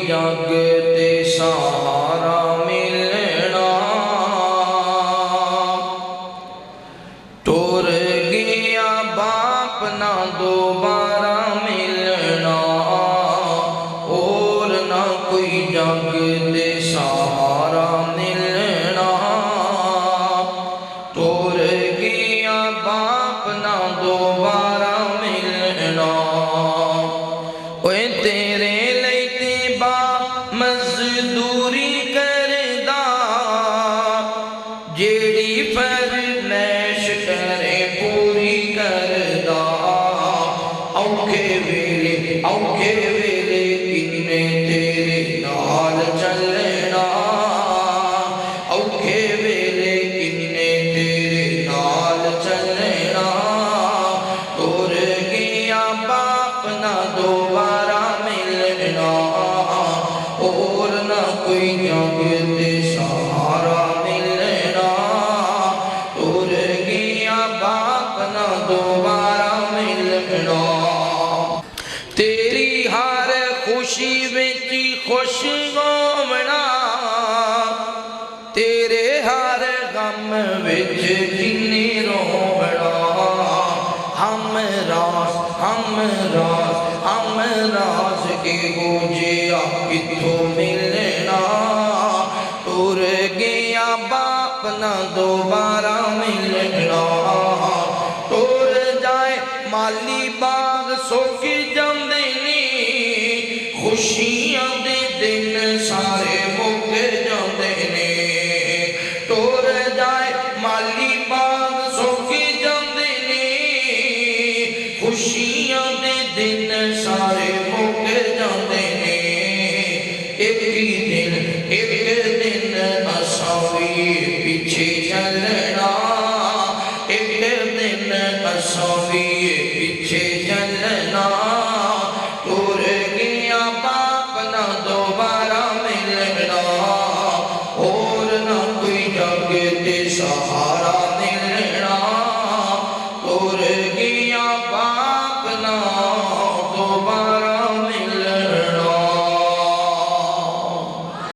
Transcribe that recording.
جگ تے سہارا ملنا ٹر گیا باپ نہ دوبارہ ملنا اور نہ کوئی جگ تے سہارا ملنا ٹر گیا باپ نہ دوبارہ ملنا اوے تیرے لئی تے با مزدوری کردا جیڑی فرمائش کرے پوری کردا اوکھے ویلے کنے تیرے نال چلنا اوکھے ویلے کنے تیرے نال چلنا ٹر گیا باپ نہ دوبارہ ملنا اور نہ کوئی جگ تے سہارا ملنا ٹر گیا باپ نہ دوبارہ ملنا تیری ہر خوشی وچ خوش ہونا تیرے ہر غم وچ جنی رونا ہم راز کے گوجیا کتھوں ملنا ٹر گیا باپ نہ دوبارہ ملنا ٹر جائے مالی باغ سوک جاندے نی خوشیاں دے دن سارے مک جاندے نے ٹر جائے مالی باغ سوک جاندے نے خوشیاں دے دن سارے مک جاندے نے ایک دن اساں وی پیچھے چل